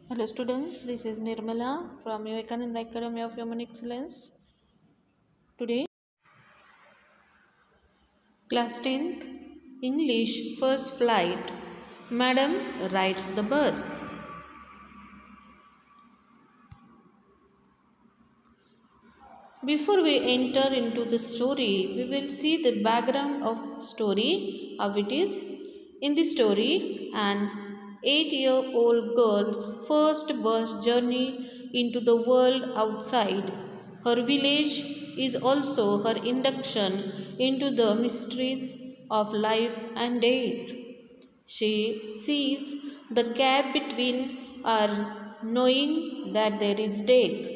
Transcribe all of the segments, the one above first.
Hello students, this is Nirmala from Vivekananda Academy of Human Excellence. Today, class 10th, English first flight. Madam rides the bus. Before we enter into the story, we will see the background of story, how it is. In the story, an 8-year-old girl's first bus journey into the world outside her village is also her induction into the mysteries of life and death. She sees the gap between our knowing that there is death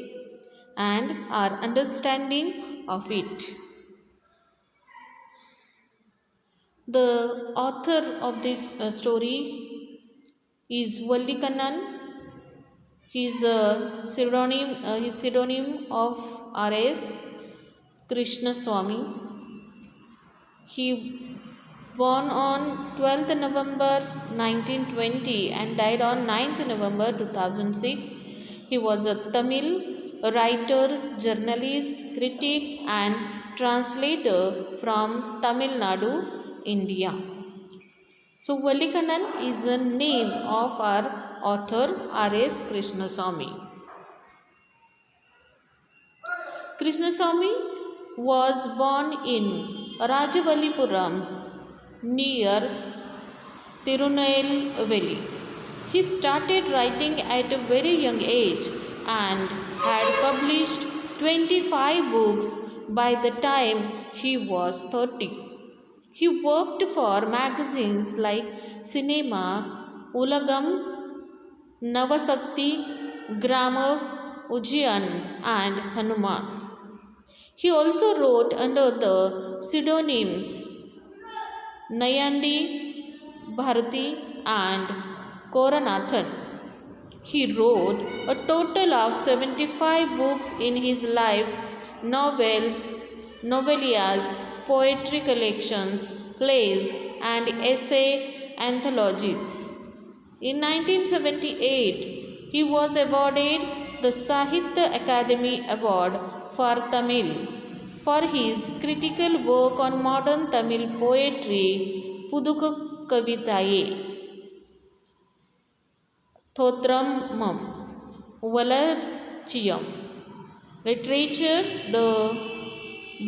and our understanding of it. The author of this story is Valli Kannan. His pseudonym of R.S. Krishna Swami. He born on 12th November 1920 and died on 9th November 2006. He was a Tamil writer, journalist, critic and translator from Tamil Nadu, India. So Valli Kannan is the name of our author R.S. Krishnaswamy. Krishnaswamy was born in Rajavalipuram near Tirunelveli. He started writing at a very young age and had published 25 books by the time he was 30. He worked for magazines like Cinema, Ulagam, Navasakti, Grammar, Ujjayan and Hanuman. He also wrote under the pseudonyms Nayandi, Bharati and Koranathan. He wrote a total of 75 books in his life, novels, novellas, poetry collections, plays and essay anthologies. In 1978, he was awarded the Sahitya Akademi Award for Tamil for his critical work on modern Tamil poetry, Pudukka Kavithaye, Thotramam, Valarchiyam, literature, the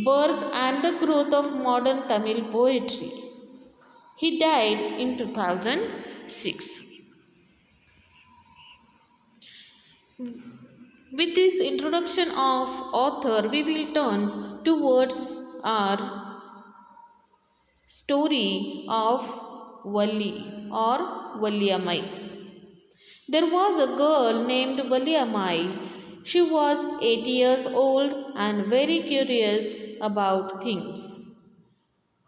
birth and the growth of modern Tamil poetry. He died in 2006. With this introduction of author, we will turn towards our story of Valli or Valliamai. There was a girl named Valliamai. She was 8 years old and very curious about things.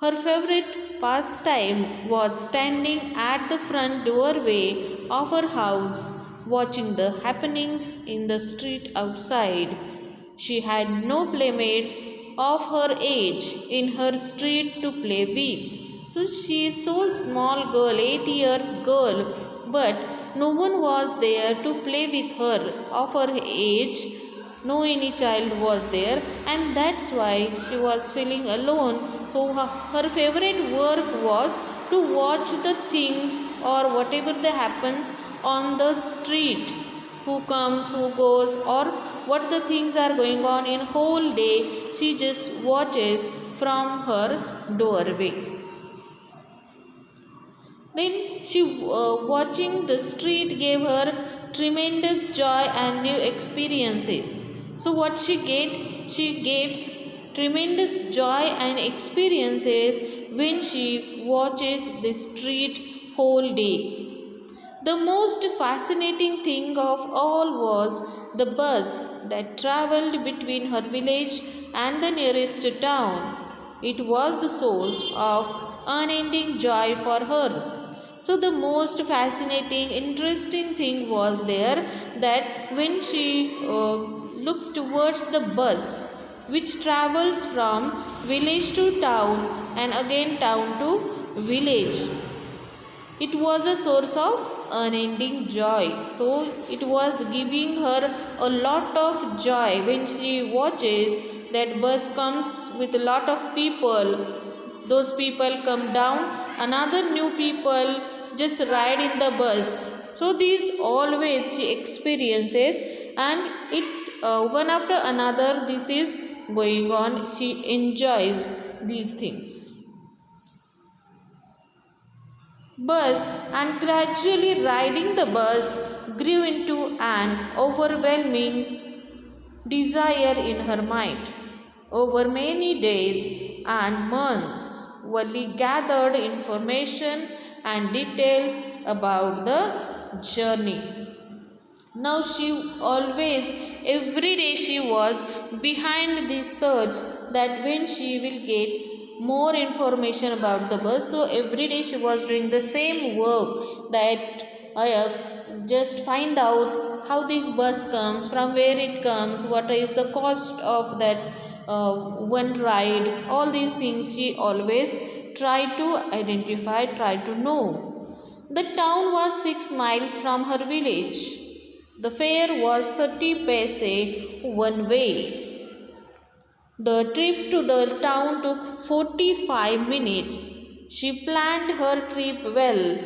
Her favorite pastime was standing at the front doorway of her house, watching the happenings in the street outside. She had no playmates of her age in her street to play with. So she is so small girl, 8 years girl, but no one was there to play with her of her age. No any child was there, and that's why she was feeling alone. So her favorite work was to watch the things or whatever that happens on the street, who comes, who goes, or what the things are going on in whole day. She just watches from her doorway. Then she watching the street gave her tremendous joy and new experiences. So what she gets tremendous joy and experiences when she watches the street whole day. The most fascinating thing of all was the bus that travelled between her village and the nearest town. It was the source of unending joy for her. So the most fascinating, interesting thing was there that when she looks towards the bus which travels from village to town and again town to village, it was a source of unending joy. So it was giving her a lot of joy when she watches that bus comes with a lot of people. Those people come down, another new people just ride in the bus. So these always she experiences, and it one after another this is going on. She enjoys these things. Bus, and gradually riding the bus grew into an overwhelming desire in her mind. Over many days and months, Wali gathered information and details about the journey. Now every day she was behind this search that when she will get more information about the bus. So every day she was doing the same work, that just find out how this bus comes, from where it comes, what is the cost of that one ride. All these things she always try to identify, try to know. The town was 6 miles from her village. The fare was 30 paise one way. The trip to the town took 45 minutes. She planned her trip well.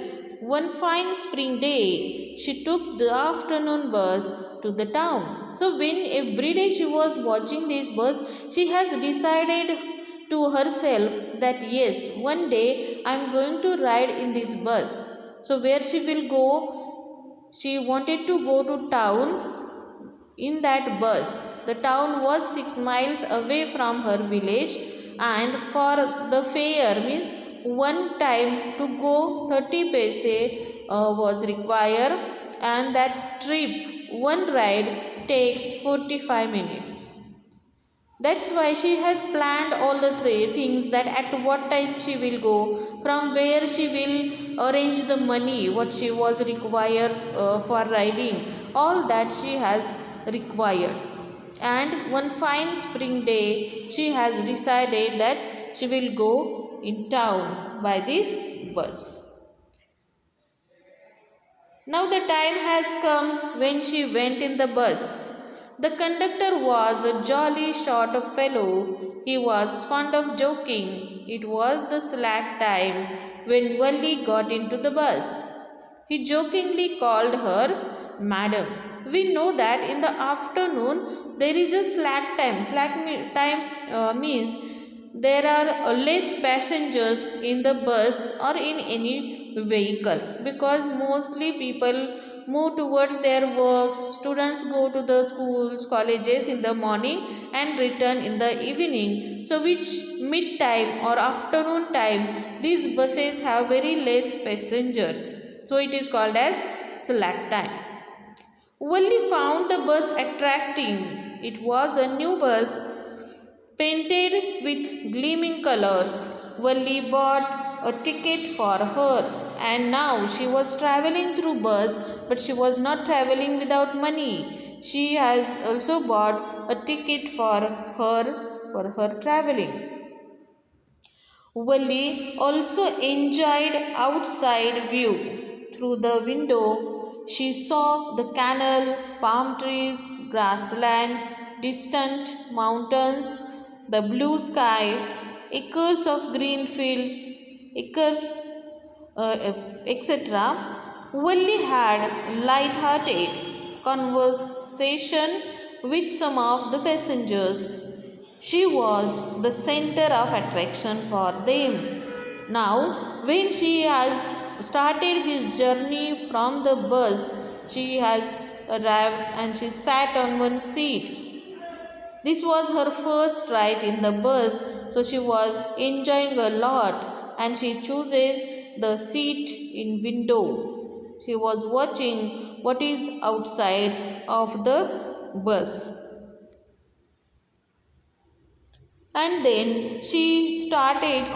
One fine spring day, she took the afternoon bus to the town. So when every day she was watching this bus, she has decided to herself that yes, one day I am going to ride in this bus. So where she will go? She wanted to go to town in that bus. The town was 6 miles away from her village, and for the fare means one time to go 30 paise was required, and that trip, one ride takes 45 minutes. That's why she has planned all the three things, that at what time she will go, from where she will arrange the money, what she was required for riding, all that she has required. And one fine spring day, she has decided that she will go in town by this bus. Now the time has come when she went in the bus. The conductor was a jolly sort of fellow. He was fond of joking. It was the slack time when Wali got into the bus. He jokingly called her Madam. We know that in the afternoon there is a slack time. Slack time means there are less passengers in the bus or in any vehicle, because mostly people move towards their works. Students go to the schools, colleges in the morning and return in the evening. So which mid time or afternoon time, these buses have very less passengers. So it is called as slack time. Wali found the bus attracting. It was a new bus painted with gleaming colors. Wali bought a ticket for her, and now she was traveling through bus, but she was not traveling without money. She has also bought a ticket for her traveling. Wali also enjoyed outside view. Through the window, she saw the canal, palm trees, grassland, distant mountains, the blue sky, acres of green fields, etc. Wali had light-hearted conversation with some of the passengers. She was the center of attraction for them. Now, when she has started his journey from the bus, she has arrived and she sat on one seat. This was her first ride in the bus, so she was enjoying a lot, and she chooses the seat in window. She was watching what is outside of the bus. And then she started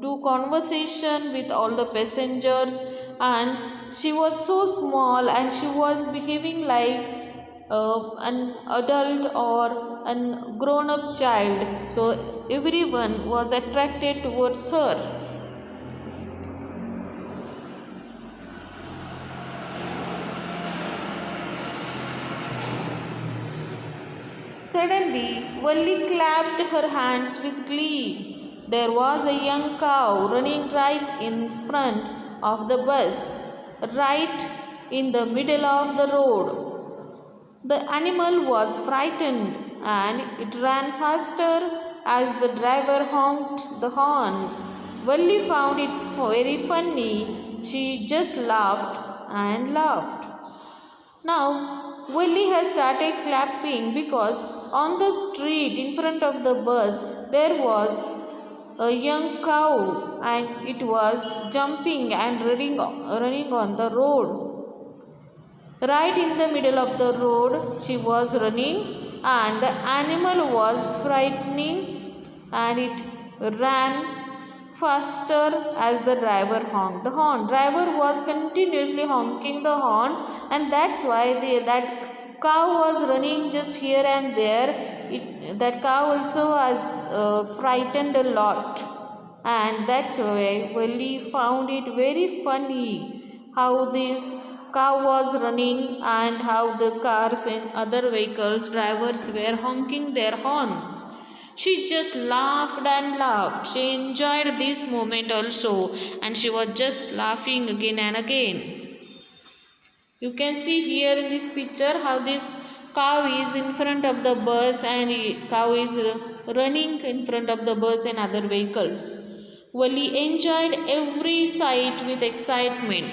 do conversation with all the passengers, and she was so small and she was behaving like an adult or a grown up child. So everyone was attracted towards her. Suddenly, Valli clapped her hands with glee. There was a young cow running right in front of the bus, right in the middle of the road. The animal was frightened and it ran faster as the driver honked the horn. Valli found it very funny. She just laughed and laughed. Now, Willie has started clapping because on the street in front of the bus there was a young cow and it was jumping and running on the road. Right in the middle of the road, she was running, and the animal was frightening and it ran faster as the driver honked the horn. Driver was continuously honking the horn, and that's why that cow was running just here and there. That cow also was frightened a lot, and that's why Willie found it very funny how this cow was running and how the cars and other vehicles drivers were honking their horns. She just laughed and laughed. She enjoyed this moment also, and she was just laughing again and again. You can see here in this picture how this cow is in front of the bus and cow is running in front of the bus and other vehicles. Wally enjoyed every sight with excitement.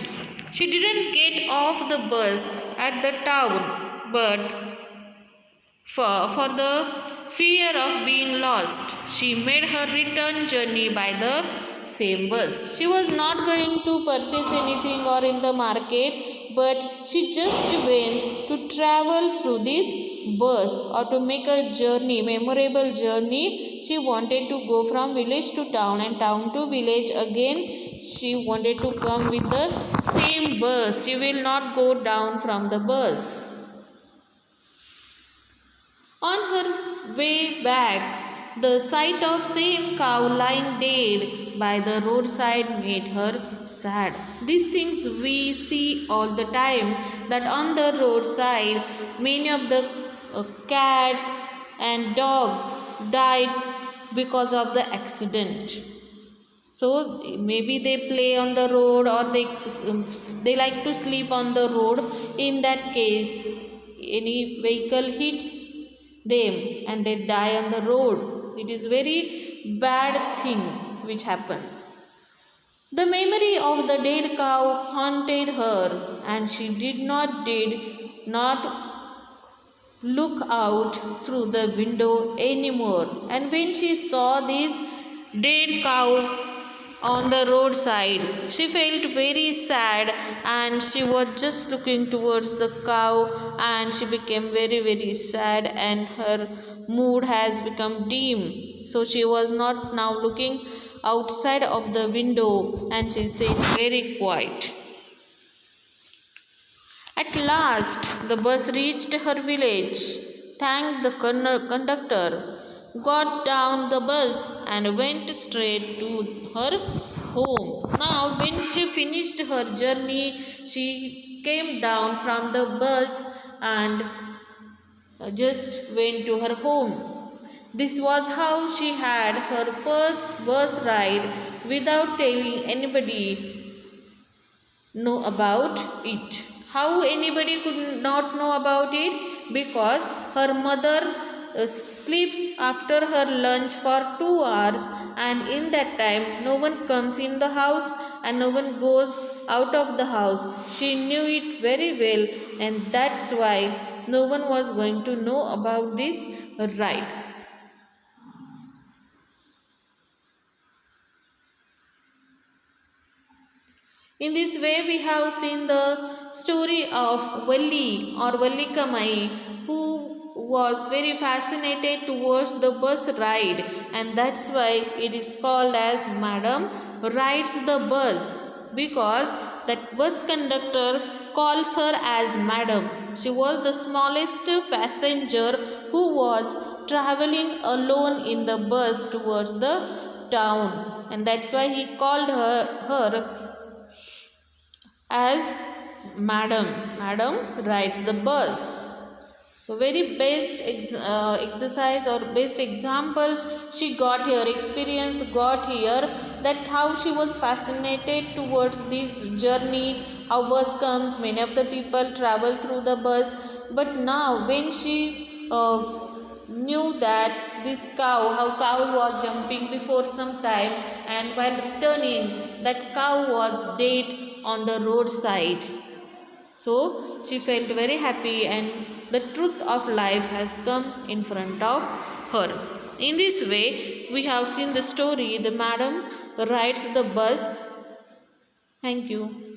She didn't get off the bus at the town, but for the fear of being lost, she made her return journey by the same bus. She was not going to purchase anything or in the market, but she just went to travel through this bus or to make a journey, memorable journey. She wanted to go from village to town and town to village again. She wanted to come with the same bus. She will not go down from the bus. On her way back, the sight of same cow lying dead by the roadside made her sad. These things we see all the time, that on the roadside many of the cats and dogs died because of the accident. So maybe they play on the road or they like to sleep on the road. In that case, any vehicle hits them and they die on the road. It is very bad thing which happens. The memory of the dead cow haunted her, and she did not look out through the window anymore. And when she saw this dead cow on the roadside, she felt very sad and she was just looking towards the cow, and she became very, very sad and her mood has become dim. So she was not now looking outside of the window and she said very quiet. At last, the bus reached her village, thanked the conductor, got down the bus and went straight to her home. Now, when she finished her journey, she came down from the bus and just went to her home. This was how she had her first bus ride without telling anybody know about it. How anybody could not know about it? Because her mother sleeps after her lunch for 2 hours, and in that time no one comes in the house and no one goes out of the house. She knew it very well, and that's why no one was going to know about this ride. In this way, we have seen the story of Valli or Vallikamai, who was very fascinated towards the bus ride, and that's why it is called as Madam Rides the Bus, because that bus conductor calls her as Madam. She was the smallest passenger who was traveling alone in the bus towards the town, and that's why he called her as Madam. Madam rides the bus. So very best exercise or best example she got here, experience got here, that how she was fascinated towards this journey, how bus comes, many of the people travel through the bus. But now when she knew that this cow, how cow was jumping before some time, and while returning that cow was dead on the roadside. So she felt very happy, and the truth of life has come in front of her. In this way, we have seen the story. The madam rides the bus. Thank you.